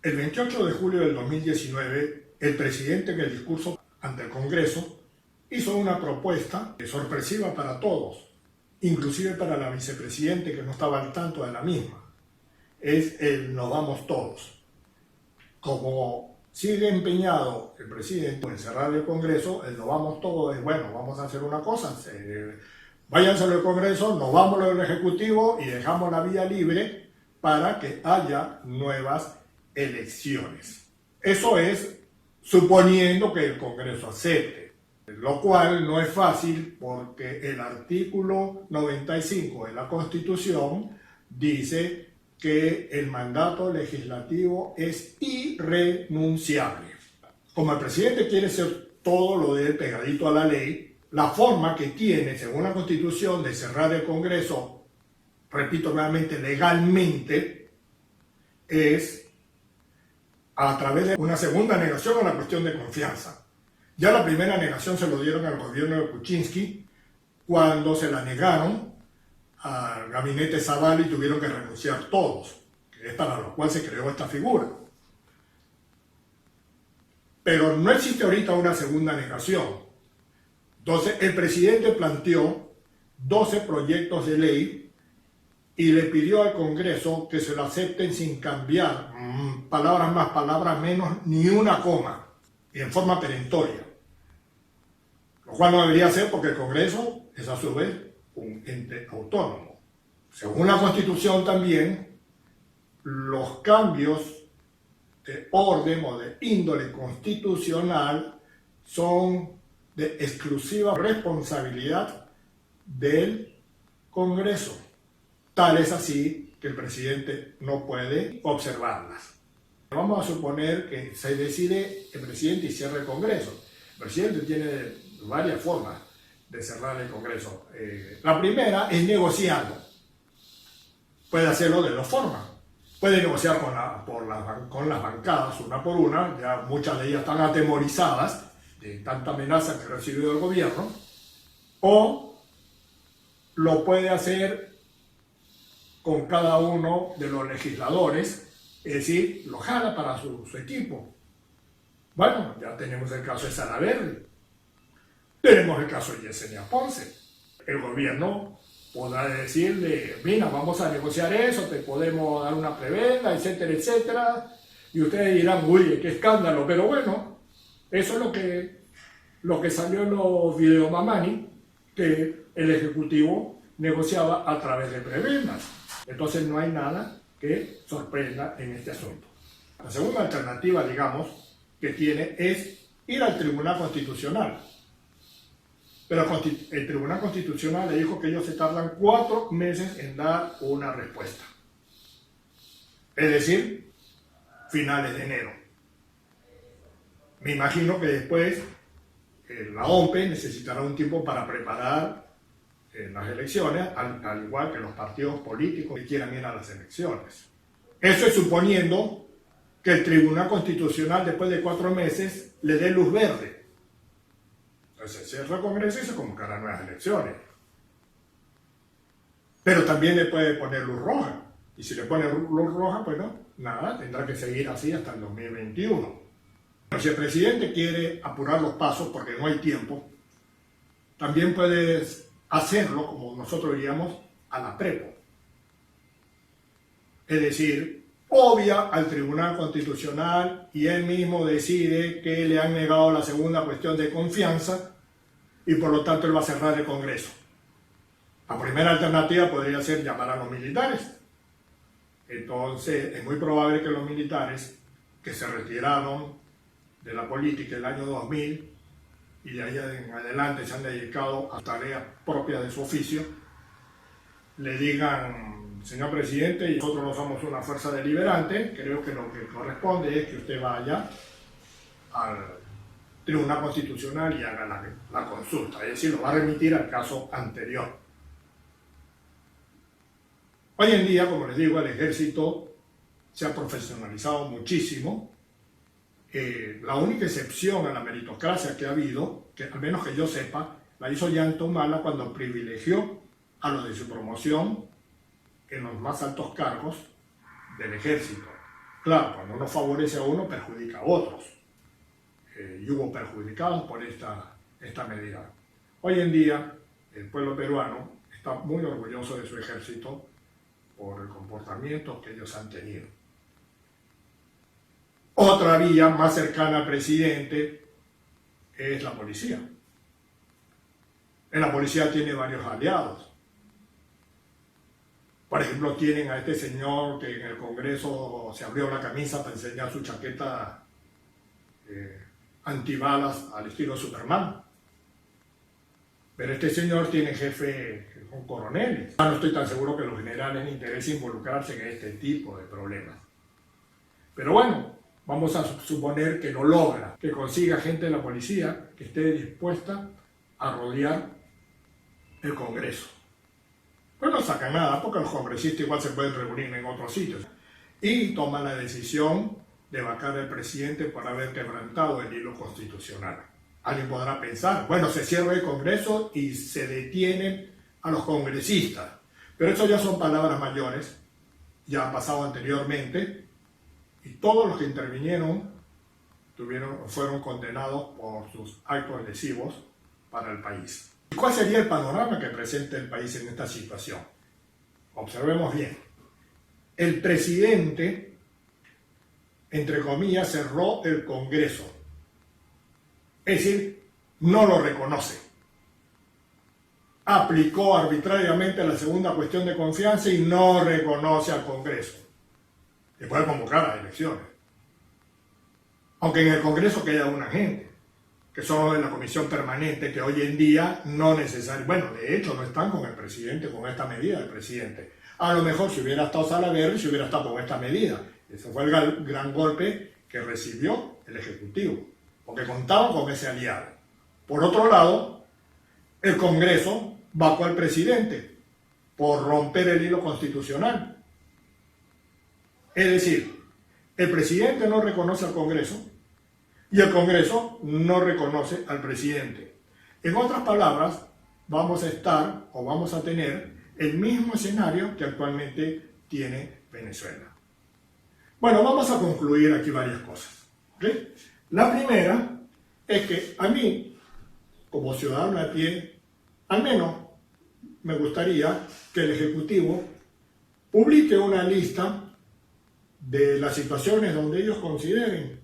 El 28 de julio del 2019, el presidente en el discurso ante el Congreso hizo una propuesta sorpresiva para todos, inclusive para la vicepresidente que no estaba al tanto de la misma. Es el "nos vamos todos". Como sigue empeñado el presidente en cerrar el Congreso, el "nos vamos todos" es bueno, vamos a hacer una cosa, váyanse al Congreso, nos vamos al Ejecutivo y dejamos la vía libre para que haya nuevas elecciones. Eso es suponiendo que el Congreso acepte, lo cual no es fácil porque el artículo 95 de la Constitución dice que el mandato legislativo es irrenunciable. Como el presidente quiere ser todo lo de él pegadito a la ley, la forma que tiene, según la Constitución, de cerrar el Congreso, repito nuevamente, legalmente, es a través de una segunda negación a la cuestión de confianza. Ya la primera negación se lo dieron al gobierno de Kuczynski cuando se la negaron al gabinete Zavala y tuvieron que renunciar todos, que es para lo cual se creó esta figura. Pero no existe ahorita una segunda negación. Entonces el presidente planteó 12 proyectos de ley y le pidió al Congreso que se lo acepten sin cambiar, palabras más, palabras menos, ni una coma, y en forma perentoria. Lo cual no debería ser porque el Congreso es a su vez un ente autónomo. Según la Constitución también, los cambios de orden o de índole constitucional son de exclusiva responsabilidad del Congreso. Tal es así que el presidente no puede observarlas. Vamos a suponer que se decide el presidente y cierra el Congreso. El presidente tiene varias formas de cerrar el Congreso. La primera es negociando. Puede hacerlo de dos formas. Puede negociar con las bancadas una por una, ya muchas de ellas están atemorizadas de tanta amenaza que ha recibido el gobierno, o lo puede hacer con cada uno de los legisladores, es decir, lo jala para su equipo. Bueno, ya tenemos el caso de Salaverry, tenemos el caso de Yesenia Ponce. El gobierno podrá decirle, mira, vamos a negociar eso, te podemos dar una prebenda, etcétera, etcétera, y ustedes dirán, uy, qué escándalo, pero bueno, eso es lo que salió en los videomamani, que el Ejecutivo negociaba a través de prebendas. Entonces no hay nada que sorprenda en este asunto. La segunda alternativa, digamos, que tiene es ir al Tribunal Constitucional. Pero el Tribunal Constitucional le dijo que ellos se tardan 4 meses en dar una respuesta. Es decir, finales de enero. Me imagino que después la OMPE necesitará un tiempo para preparar las elecciones, al igual que los partidos políticos que quieran ir a las elecciones. Eso es suponiendo que el Tribunal Constitucional después de 4 meses le dé luz verde. Entonces se cierra el Congreso y se convocarán nuevas elecciones. Pero también le puede poner luz roja. Y si le pone luz roja, pues no, nada, tendrá que seguir así hasta el 2021. Pero si el presidente quiere apurar los pasos porque no hay tiempo, también puede hacerlo, como nosotros diríamos, a la prepo. Es decir, obvia al Tribunal Constitucional y él mismo decide que le han negado la segunda cuestión de confianza y por lo tanto él va a cerrar el Congreso. La primera alternativa podría ser llamar a los militares. Entonces es muy probable que los militares que se retiraron de la política el año 2000 y de ahí en adelante se han dedicado a tareas propias de su oficio, le digan, señor presidente, nosotros no somos una fuerza deliberante, creo que lo que corresponde es que usted vaya al Tribunal Constitucional y haga la consulta, es decir, lo va a remitir al caso anterior. Hoy en día, como les digo, el ejército se ha profesionalizado muchísimo. La única excepción a la meritocracia que ha habido, que al menos que yo sepa, la hizo Ollanta Humala cuando privilegió a los de su promoción en los más altos cargos del ejército. Claro, cuando uno favorece a uno, perjudica a otros. Y hubo perjudicados por esta medida. Hoy en día, el pueblo peruano está muy orgulloso de su ejército por el comportamiento que ellos han tenido. Otra vía más cercana al presidente es la policía. En la policía tiene varios aliados. Por ejemplo, tienen a este señor que en el Congreso se abrió la camisa para enseñar su chaqueta antibalas al estilo Superman. Pero este señor tiene jefe con coroneles. No estoy tan seguro que los generales les interese involucrarse en este tipo de problemas. Pero bueno, vamos a suponer que lo logra, que consiga gente de la policía que esté dispuesta a rodear el Congreso. Pues no saca nada, porque los congresistas igual se pueden reunir en otros sitios. Y toman la decisión de vacar al presidente por haber quebrantado el hilo constitucional. Alguien podrá pensar, bueno, se cierra el Congreso y se detienen a los congresistas. Pero eso ya son palabras mayores, ya ha pasado anteriormente, y todos los que intervinieron fueron condenados por sus actos lesivos para el país. ¿Y cuál sería el panorama que presenta el país en esta situación? Observemos bien. El presidente, entre comillas, cerró el Congreso. Es decir, no lo reconoce. Aplicó arbitrariamente la segunda cuestión de confianza y no reconoce al Congreso. Y puede convocar a elecciones. Aunque en el Congreso queda una gente, que son los de la comisión permanente, que hoy en día no necesariamente, bueno, de hecho no están con el presidente, con esta medida del presidente. A lo mejor si hubiera estado Salaverry, si hubiera estado con esta medida. Ese fue el gran golpe que recibió el Ejecutivo, porque contaban con ese aliado. Por otro lado, el Congreso vacó al presidente por romper el hilo constitucional. Es decir, el presidente no reconoce al Congreso y el Congreso no reconoce al presidente. En otras palabras, vamos a tener el mismo escenario que actualmente tiene Venezuela. Bueno, vamos a concluir aquí varias cosas. ¿Okay? La primera es que a mí, como ciudadano a pie, al menos me gustaría que el Ejecutivo publique una lista de las situaciones donde ellos consideren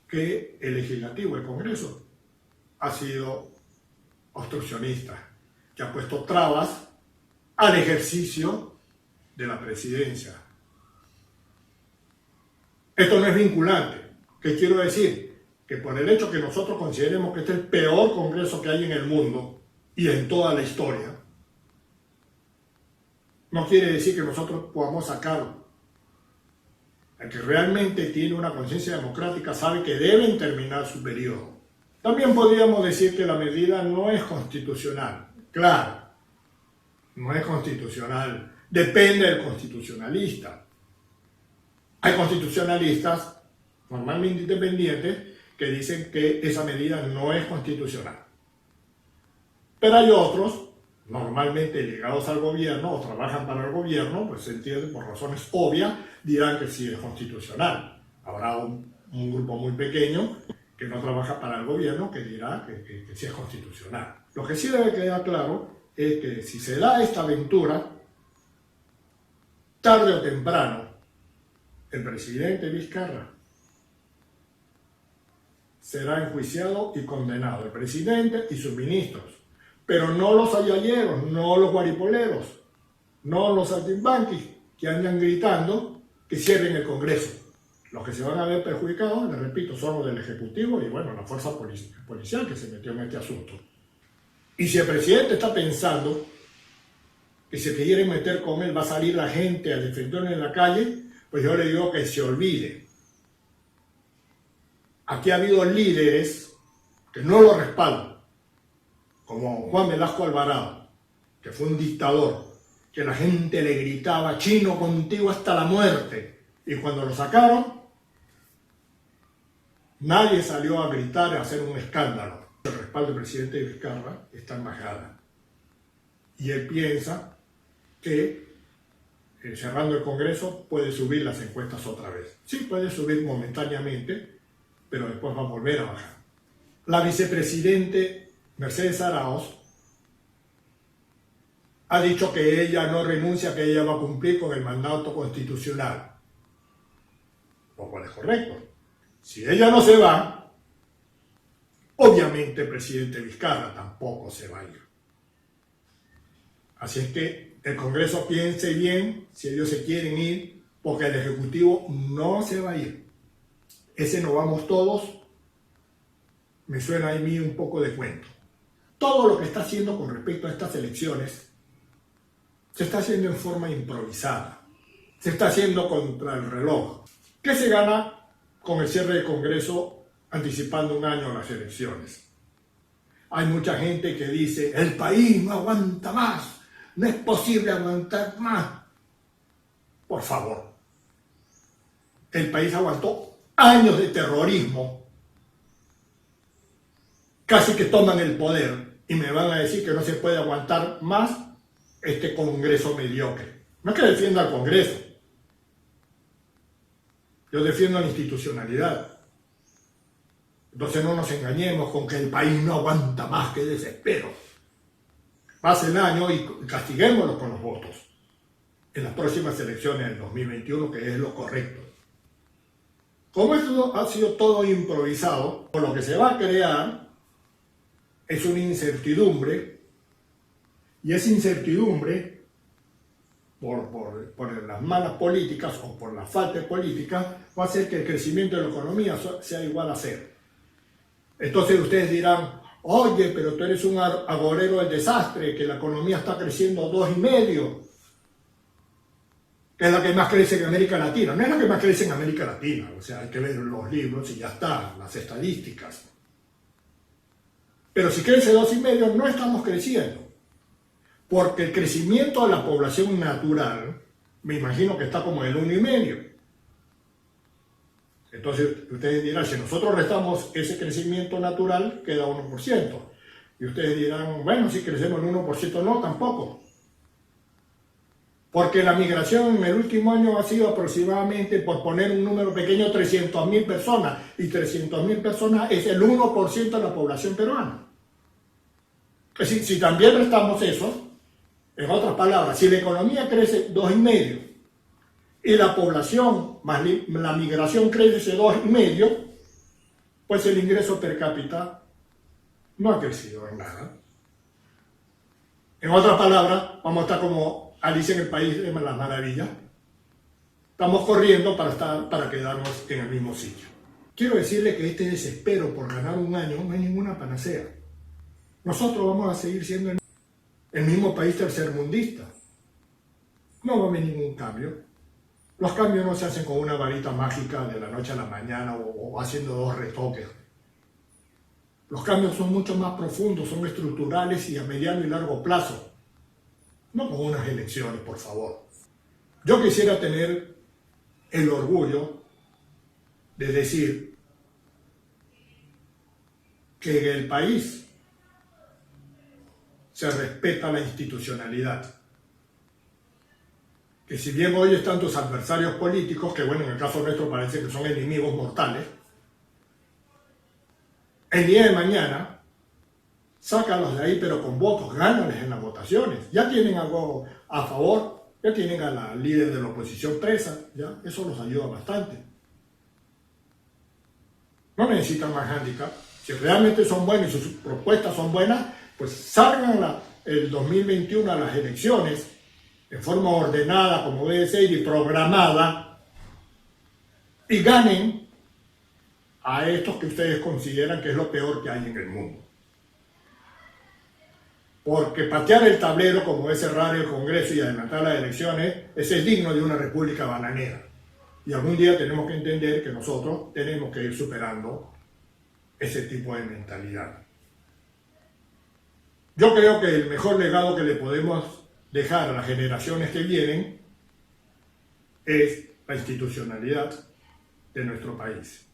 que el Legislativo, el Congreso, ha sido obstruccionista, que ha puesto trabas al ejercicio de la presidencia. Esto no es vinculante. ¿Qué quiero decir? Que por el hecho que nosotros consideremos que este es el peor Congreso que hay en el mundo y en toda la historia, no quiere decir que nosotros podamos sacarlo. El que realmente tiene una conciencia democrática sabe que deben terminar su periodo. También podríamos decir que la medida no es constitucional. Claro, no es constitucional. Depende del constitucionalista. Hay constitucionalistas, normalmente independientes, que dicen que esa medida no es constitucional. Pero hay otros, normalmente ligados al gobierno o trabajan para el gobierno, pues se entiende por razones obvias, dirán que sí es constitucional. Habrá un grupo muy pequeño que no trabaja para el gobierno que dirá que sí es constitucional. Lo que sí debe quedar claro es que si se da esta aventura, tarde o temprano, el presidente Vizcarra será enjuiciado y condenado, el presidente y sus ministros, pero no los ayalleros, no los guaripoleros, no los saltimbanquis que andan gritando que cierren el Congreso. Los que se van a ver perjudicados, les repito, son los del Ejecutivo y bueno, la fuerza policial que se metió en este asunto. Y si el presidente está pensando que si quiere meter con él va a salir la gente a defenderlo en la calle, pues yo le digo que se olvide. Aquí ha habido líderes que no lo respaldan, como Juan Velasco Alvarado, que fue un dictador, que la gente le gritaba, chino contigo hasta la muerte. Y cuando lo sacaron, nadie salió a gritar y a hacer un escándalo. El respaldo del presidente Vizcarra está en bajada. Y él piensa que cerrando el Congreso, puede subir las encuestas otra vez. Sí, puede subir momentáneamente, pero después va a volver a bajar. La vicepresidente Mercedes Arauz ha dicho que ella no renuncia, que ella va a cumplir con el mandato constitucional, lo cual es correcto. Si ella no se va, obviamente el presidente Vizcarra tampoco se va a ir. Así es que el Congreso piense bien si ellos se quieren ir, porque el Ejecutivo no se va a ir. Ese no vamos todos, me suena a mí un poco de cuento. Todo lo que está haciendo con respecto a estas elecciones se está haciendo en forma improvisada, se está haciendo contra el reloj. ¿Qué se gana con el cierre del Congreso anticipando un año las elecciones? Hay mucha gente que dice, el país no aguanta más, no es posible aguantar más. Por favor, el país aguantó años de terrorismo, casi que toman el poder y me van a decir que no se puede aguantar más este Congreso mediocre. No es que defienda al Congreso, yo defiendo la institucionalidad. Entonces no nos engañemos con que el país no aguanta más, que desespero. Pase el año y castiguémoslo con los votos en las próximas elecciones del 2021, que es lo correcto. Como esto ha sido todo improvisado, lo que se va a crear es una incertidumbre, y esa incertidumbre, por las malas políticas o por la falta de política, va a hacer que el crecimiento de la economía sea igual a cero. Entonces ustedes dirán, oye, pero tú eres un agorero del desastre, que la economía está creciendo 2,5%, que es la que más crece en América Latina. No es la que más crece en América Latina, o sea, hay que ver los libros y ya está, las estadísticas. Pero si crece 2,5%, no estamos creciendo, porque el crecimiento de la población natural, me imagino que está como en el 1,5%. Entonces ustedes dirán, si nosotros restamos ese crecimiento natural, queda 1%. Y ustedes dirán, bueno, si crecemos en 1%, no, tampoco. Porque la migración en el último año ha sido aproximadamente, por poner un número pequeño, 300.000 personas. Y 300.000 personas es el 1% de la población peruana. Es decir, si también restamos eso, en otras palabras, si la economía crece 2,5%, y la población más la migración crece 2,5%, pues el ingreso per cápita no ha crecido en nada. En otras palabras, vamos a estar como Alicia en el País de las Maravillas. Estamos corriendo para quedarnos en el mismo sitio. Quiero decirle que este desespero por ganar un año no es ninguna panacea. Nosotros vamos a seguir siendo el mismo país tercermundista. No va a haber ningún cambio. Los cambios no se hacen con una varita mágica de la noche a la mañana o haciendo 2 retoques. Los cambios son mucho más profundos, son estructurales y a mediano y largo plazo. No con unas elecciones, por favor. Yo quisiera tener el orgullo de decir que en el país se respeta la institucionalidad. Que si bien hoy están tus adversarios políticos, que bueno, en el caso nuestro parece que son enemigos mortales, el día de mañana, sácalos de ahí, pero con votos, gánales en las votaciones. Ya tienen algo a favor, ya tienen a la líder de la oposición presa, ya, eso los ayuda bastante. No necesitan más handicap. Si realmente son buenos y sus propuestas son buenas, pues salgan el 2021 a las elecciones en forma ordenada, como debe ser, y programada, y ganen a estos que ustedes consideran que es lo peor que hay en el mundo. Porque patear el tablero, como es cerrar el Congreso y adelantar las elecciones, ese es digno de una república bananera. Y algún día tenemos que entender que nosotros tenemos que ir superando ese tipo de mentalidad. Yo creo que el mejor legado que le podemos dejar a las generaciones que vienen es la institucionalidad de nuestro país.